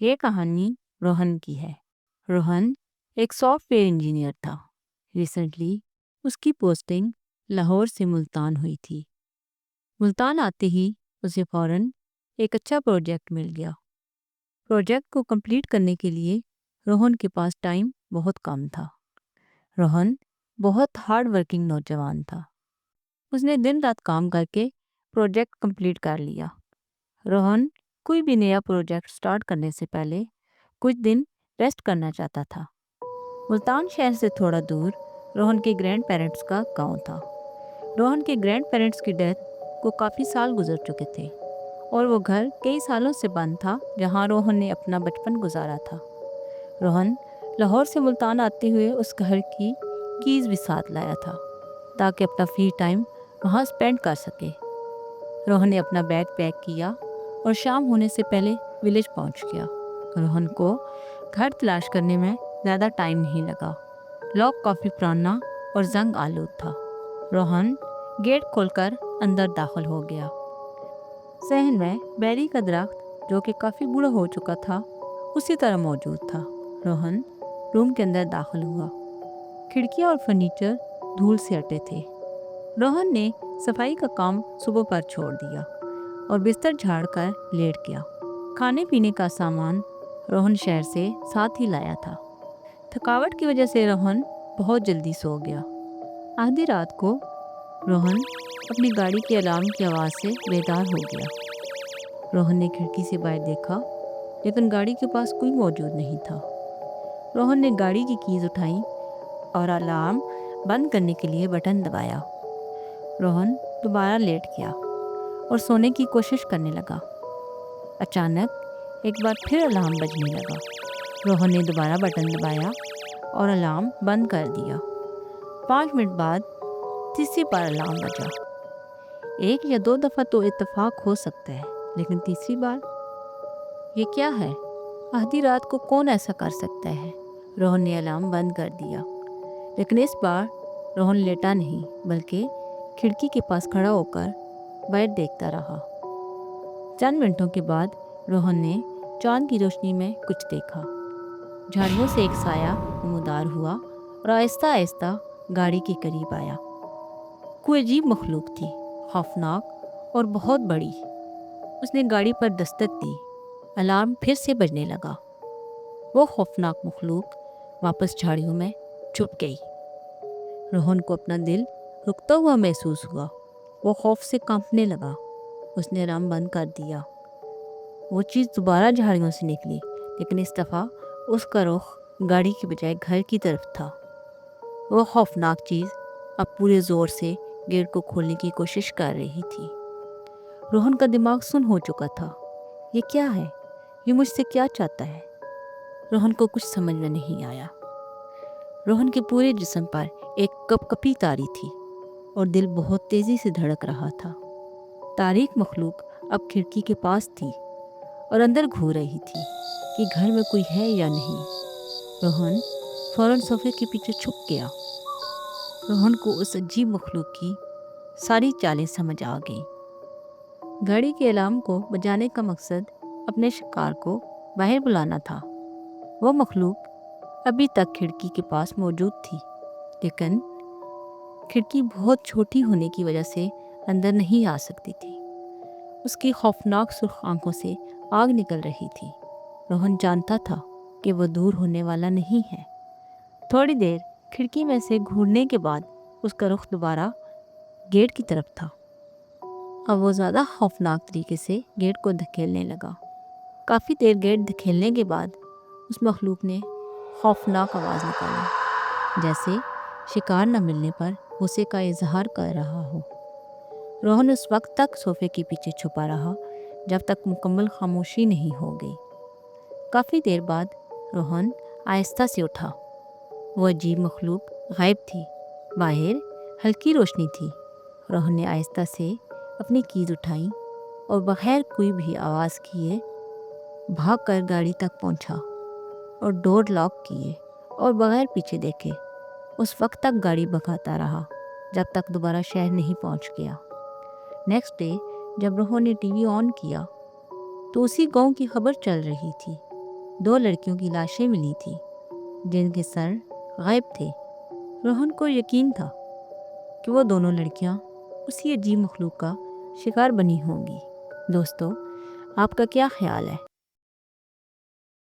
یہ کہانی روہن کی ہے۔ روہن ایک سافٹ ویئر انجینئر تھا۔ ریسنٹلی اس کی پوسٹنگ لاہور سے ملتان ہوئی تھی۔ ملتان آتے ہی اسے فوراً ایک اچھا پروجیکٹ مل گیا۔ پروجیکٹ کو کمپلیٹ کرنے کے لیے روہن کے پاس ٹائم بہت کم تھا۔ روہن بہت ہارڈ ورکنگ نوجوان تھا۔ اس نے دن رات کام کر کے پروجیکٹ کمپلیٹ کر لیا۔ روہن کوئی بھی نیا پروجیکٹ سٹارٹ کرنے سے پہلے کچھ دن ریسٹ کرنا چاہتا تھا۔ ملتان شہر سے تھوڑا دور روہن کے گرینڈ پیرنٹس کا گاؤں تھا۔ روہن کے گرینڈ پیرنٹس کی ڈیتھ کو کافی سال گزر چکے تھے اور وہ گھر کئی سالوں سے بند تھا جہاں روہن نے اپنا بچپن گزارا تھا۔ روہن لاہور سے ملتان آتے ہوئے اس گھر کی کیز بھی ساتھ لایا تھا تاکہ اپنا فری ٹائم وہاں سپینڈ کر سکے۔ روہن نے اپنا بیگ پیک کیا اور شام ہونے سے پہلے ولیج پہنچ گیا۔ روہن کو گھر تلاش کرنے میں زیادہ ٹائم نہیں لگا۔ لاک کافی پرانا اور زنگ آلود تھا۔ روہن گیٹ کھول کر اندر داخل ہو گیا۔ صحن میں بیری کا درخت جو کہ کافی بوڑھا ہو چکا تھا اسی طرح موجود تھا۔ روہن روم کے اندر داخل ہوا۔ کھڑکیاں اور فرنیچر دھول سے اٹے تھے۔ روہن نے صفائی کا کام صبح پر چھوڑ دیا اور بستر جھاڑ کر لیٹ گیا۔ کھانے پینے کا سامان روہن شہر سے ساتھ ہی لایا تھا۔ تھکاوٹ کی وجہ سے روہن بہت جلدی سو گیا۔ آدھی رات کو روہن اپنی گاڑی کے الارم کی آواز سے بیدار ہو گیا۔ روہن نے کھڑکی سے باہر دیکھا لیکن گاڑی کے پاس کوئی موجود نہیں تھا۔ روہن نے گاڑی کی کیز اٹھائیں اور الارم بند کرنے کے لیے بٹن دبایا۔ روہن دوبارہ لیٹ گیا اور سونے کی کوشش کرنے لگا۔ اچانک ایک بار پھر الارم بجنے لگا۔ روہن نے دوبارہ بٹن دبایا اور الارم بند کر دیا۔ 5 منٹ بعد تیسری بار الارم بجا۔ 1 یا 2 دفعہ تو اتفاق ہو سکتا ہے لیکن تیسری بار یہ کیا ہے؟ آدھی رات کو کون ایسا کر سکتا ہے؟ روہن نے الارم بند کر دیا لیکن اس بار روہن لیٹا نہیں بلکہ کھڑکی کے پاس کھڑا ہو کر باہر دیکھتا رہا۔ چند منٹوں کے بعد روہن نے چاند کی روشنی میں کچھ دیکھا۔ جھاڑیوں سے ایک سایہ نمودار ہوا اور آہستہ آہستہ گاڑی کے قریب آیا۔ کوئی عجیب مخلوق تھی، خوفناک اور بہت بڑی۔ اس نے گاڑی پر دستک دی۔ الارم پھر سے بجنے لگا۔ وہ خوفناک مخلوق واپس جھاڑیوں میں چھپ گئی۔ روہن کو اپنا دل رکتا ہوا محسوس ہوا۔ وہ خوف سے کانپنے لگا۔ اس نے الارم بند کر دیا۔ وہ چیز دوبارہ جھاڑیوں سے نکلی لیکن اس دفعہ اس کا رخ گاڑی کی بجائے گھر کی طرف تھا۔ وہ خوفناک چیز اب پورے زور سے گیٹ کو کھولنے کی کوشش کر رہی تھی۔ روہن کا دماغ سن ہو چکا تھا۔ یہ کیا ہے؟ یہ مجھ سے کیا چاہتا ہے؟ روہن کو کچھ سمجھ میں نہیں آیا۔ روہن کے پورے جسم پر ایک کپ کپی تاری تھی اور دل بہت تیزی سے دھڑک رہا تھا۔ تاریک مخلوق اب کھڑکی کے پاس تھی اور اندر گھور رہی تھی کہ گھر میں کوئی ہے یا نہیں۔ روہن فوراً صوفے کے پیچھے چھپ گیا۔ روہن کو اس عجیب مخلوق کی ساری چالیں سمجھ آ گئیں۔ گاڑی کے الارم کو بجانے کا مقصد اپنے شکار کو باہر بلانا تھا۔ وہ مخلوق ابھی تک کھڑکی کے پاس موجود تھی لیکن کھڑکی بہت چھوٹی ہونے کی وجہ سے اندر نہیں آ سکتی تھی۔ اس کی خوفناک سرخ آنکھوں سے آگ نکل رہی تھی۔ روہن جانتا تھا کہ وہ دور ہونے والا نہیں ہے۔ تھوڑی دیر کھڑکی میں سے گھورنے کے بعد اس کا رخ دوبارہ گیٹ کی طرف تھا۔ اب وہ زیادہ خوفناک طریقے سے گیٹ کو دھکیلنے لگا۔ کافی دیر گیٹ دھکیلنے کے بعد اس مخلوق نے خوفناک آواز نکالی جیسے شکار نہ ملنے پر غصے کا اظہار کر رہا ہو۔ روہن اس وقت تک صوفے کے پیچھے چھپا رہا جب تک مکمل خاموشی نہیں ہو گئی۔ کافی دیر بعد روہن آہستہ سے اٹھا۔ وہ عجیب مخلوق غائب تھی۔ باہر ہلکی روشنی تھی۔ روہن نے آہستہ سے اپنی کیز اٹھائیں اور بغیر کوئی بھی آواز کیے بھاگ کر گاڑی تک پہنچا اور ڈور لاک کیے اور بغیر پیچھے دیکھے اس وقت تک گاڑی بھگاتا رہا جب تک دوبارہ شہر نہیں پہنچ گیا۔ نیکسٹ ڈے جب روہن نے ٹی وی آن کیا تو اسی گاؤں کی خبر چل رہی تھی۔ 2 لڑکیوں کی لاشیں ملی تھیں جن کے سر غائب تھے۔ روہن کو یقین تھا کہ وہ دونوں لڑکیاں اسی عجیب مخلوق کا شکار بنی ہوں گی۔ دوستو، آپ کا کیا خیال ہے؟